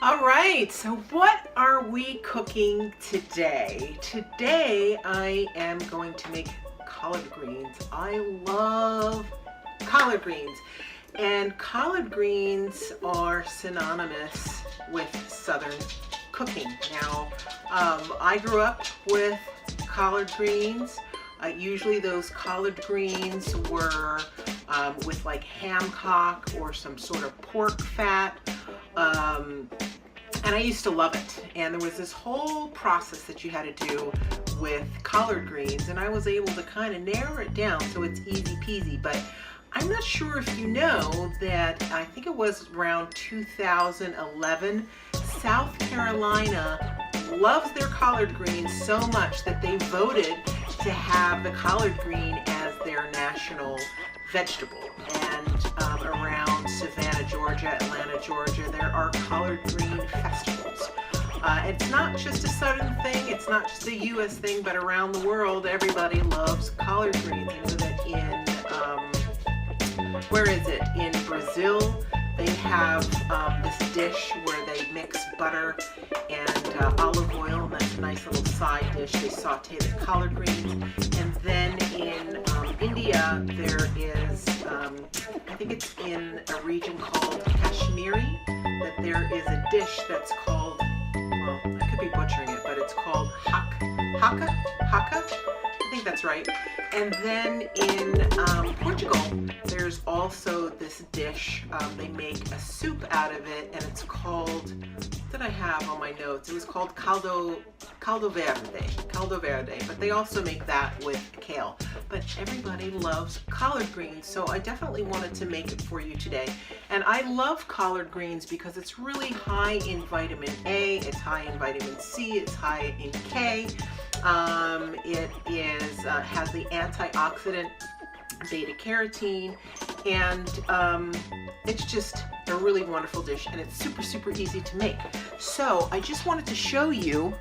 All right, so what are we cooking today? Today I am going to make collard greens. I love collard greens, and collard greens are synonymous with Southern cooking. Now, I grew up with collard greens. Usually those collard greens were with like ham hock or some sort of pork fat. And I used to love it. And there was this whole process that you had to do with collard greens, and I was able to kind of narrow it down so it's easy peasy. But I'm not sure if you know that I think it was around 2011, South Carolina loves their collard greens so much that they voted to have the collard green as their national vegetable. And around Savannah, Georgia, Atlanta, Georgia, there are collard green festivals. It's not just a Southern thing, it's not just a U.S. thing, but around the world, everybody loves collard greens. I know that where is it? In Brazil, they have this dish where they mix butter and olive oil, and that's a nice little side dish. They saute the collard greens. And then in India, there is, I think it's in a region called Kashmiri, that there is a dish that's called, well, I could be butchering it, but it's called haka. I think that's right. And then in Portugal, there's also this dish. They make a soup out of it, and it's called, what did I have on my notes? It was called caldo verde, but they also make that with kale. But everybody loves collard greens, so I definitely wanted to make it for you today. And I love collard greens because it's really high in vitamin A, it's high in vitamin C, it's high in K. It has the antioxidant beta carotene, and it's just a really wonderful dish, and it's super easy to make. So I just wanted to show you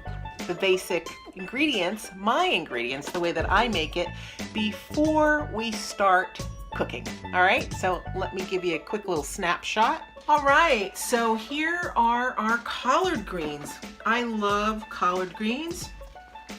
the basic ingredients, my ingredients, the way that I make it before we start cooking. All right, so let me give you a quick little snapshot. All right, so here are our collard greens. I love collard greens.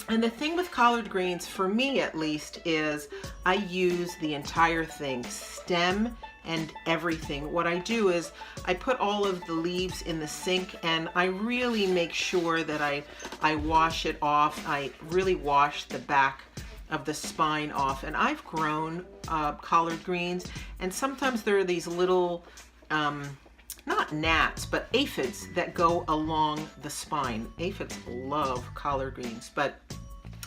And the thing with collard greens, for me at least, is I use the entire thing, stem and everything. What I do is I put all of the leaves in the sink, and I really make sure that I wash it off. I really wash the back of the spine off. And I've grown collard greens, and sometimes there are these little not gnats, but aphids that go along the spine. Aphids love collard greens, but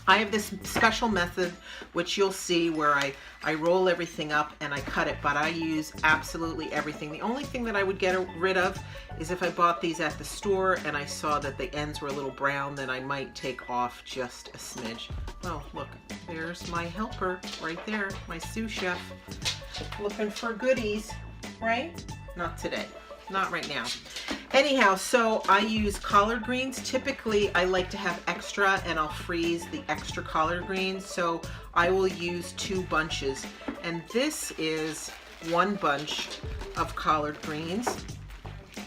I have this special method, which you'll see, where I roll everything up and I cut it, but I use absolutely everything. The only thing that I would get rid of is if I bought these at the store and I saw that the ends were a little brown, then I might take off just a smidge. Oh, look, there's my helper right there, my sous chef, looking for goodies, right? Not today. Not right now. Anyhow, so I use collard greens. Typically, I like to have extra, and I'll freeze the extra collard greens. So I will use 2 bunches. And this is 1 bunch of collard greens.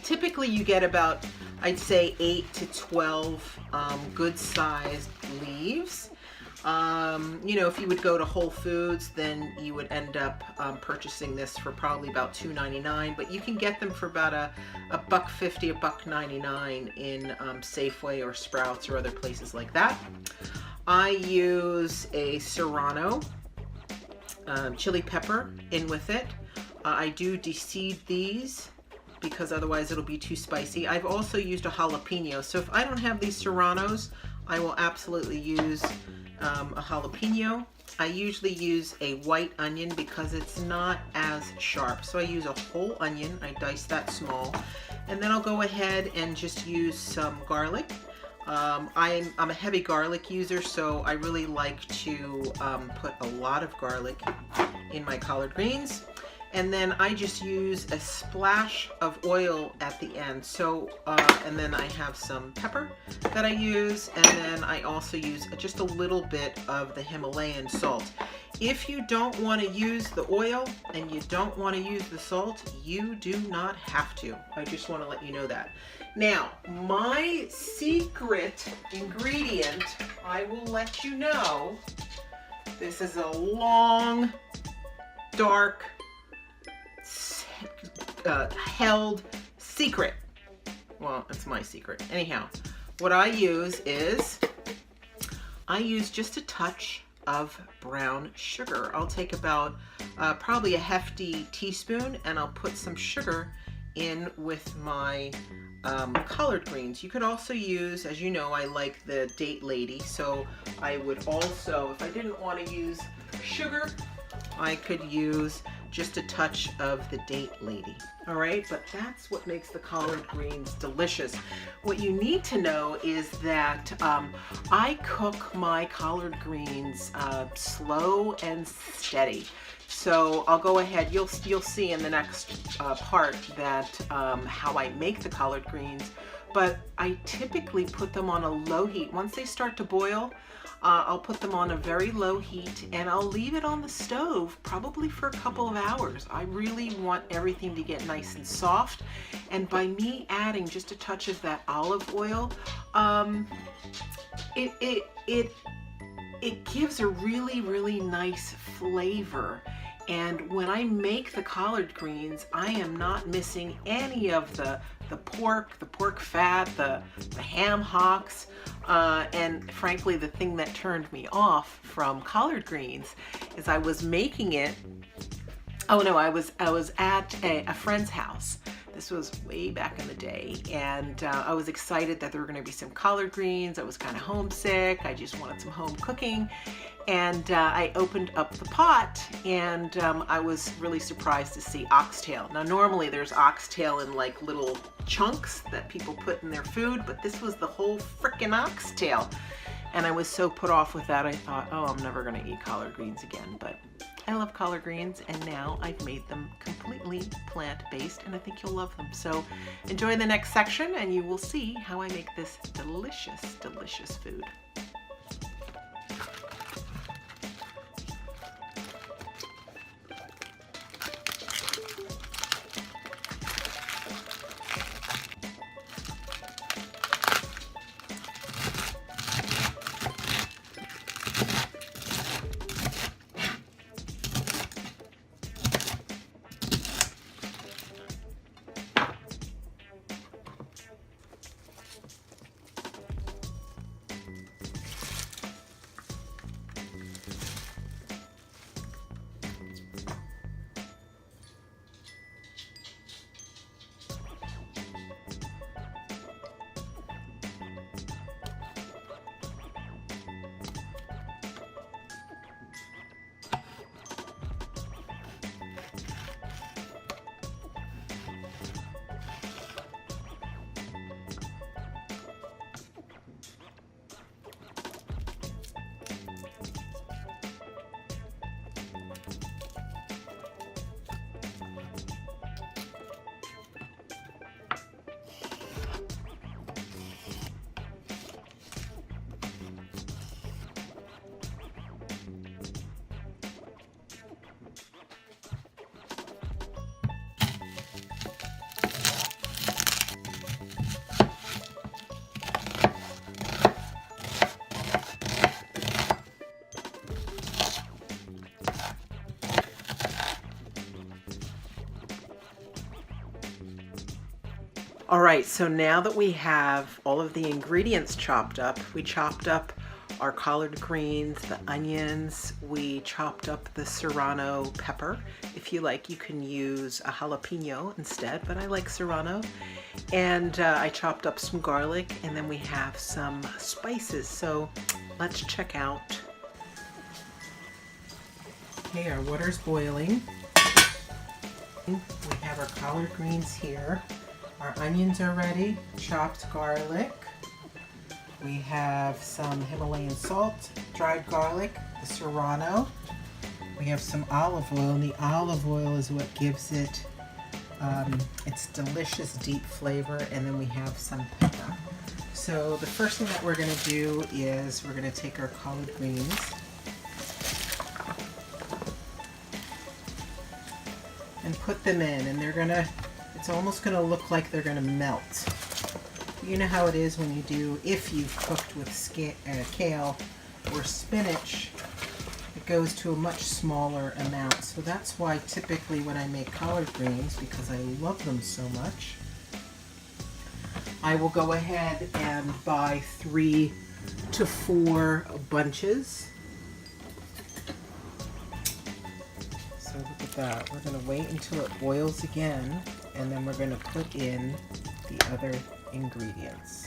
Typically, you get about, I'd say, 8 to 12 good-sized leaves. You know, if you would go to Whole Foods, then you would end up purchasing this for probably about $2.99, but you can get them for about a $1.50, $1.99 in Safeway or Sprouts or other places like that. I use a serrano, chili pepper in with it. I do deseed these because otherwise it'll be too spicy. I've also used a jalapeno, so if I don't have these serranos, I will absolutely use a jalapeno. I usually use a white onion because it's not as sharp. So I use a whole onion, I dice that small, and then I'll go ahead and just use some garlic. I'm a heavy garlic user, so I really like to put a lot of garlic in my collard greens. and then I just use a splash of oil at the end. So, and then I have some pepper that I use, and then I also use just a little bit of the Himalayan salt. If you don't want to use the oil and you don't want to use the salt, you do not have to. I just want to let you know that. Now, my secret ingredient, I will let you know. This is a long, dark, held secret. Well, it's my secret. Anyhow, what I use is, I use just a touch of brown sugar. I'll take about probably a hefty teaspoon, and I'll put some sugar in with my collard greens. You could also use, as you know, I like the Date Lady, so I would also, if I didn't want to use sugar, I could use just a touch of the Date Lady. All right, but that's what makes the collard greens delicious. What you need to know is that I cook my collard greens slow and steady. So I'll go ahead, you'll see in the next part that how I make the collard greens, but I typically put them on a low heat. Once they start to boil, I'll put them on a very low heat, and I'll leave it on the stove probably for a couple of hours. I really want everything to get nice and soft, and by me adding just a touch of that olive oil, it gives a really nice flavor. And when I make the collard greens, I am not missing any of the pork fat, the ham hocks, and frankly, the thing that turned me off from collard greens is I was making it. Oh no, I was at a friend's house. This was way back in the day, and I was excited that there were going to be some collard greens. I was kind of homesick. I just wanted some home cooking, and I opened up the pot, and I was really surprised to see oxtail. Now, normally there's oxtail in like little chunks that people put in their food, but this was the whole frickin' oxtail, and I was so put off with that. I thought, oh, I'm never going to eat collard greens again, but I love collard greens, and now I've made them completely plant-based, and I think you'll love them. So enjoy the next section, and you will see how I make this delicious food. All right, so now that we have all of the ingredients chopped up, we chopped up our collard greens, the onions, we chopped up the serrano pepper. If you like, you can use a jalapeno instead, but I like serrano. And I chopped up some garlic, and then we have some spices. So let's check out. Okay, our water's boiling. We have our collard greens here. Our onions are ready, chopped garlic. We have some Himalayan salt, dried garlic, the serrano. We have some olive oil, and the olive oil is what gives it its delicious deep flavor, and then we have some pepper. So the first thing that we're going to do is we're going to take our collard greens and put them in, and it's almost going to look like they're going to melt. You know how it is when you do, if you've cooked with kale or spinach, it goes to a much smaller amount. So that's why typically when I make collard greens, because I love them so much, I will go ahead and buy 3 to 4 bunches. So look at that. We're going to wait until it boils again, and then we're going to put in the other ingredients.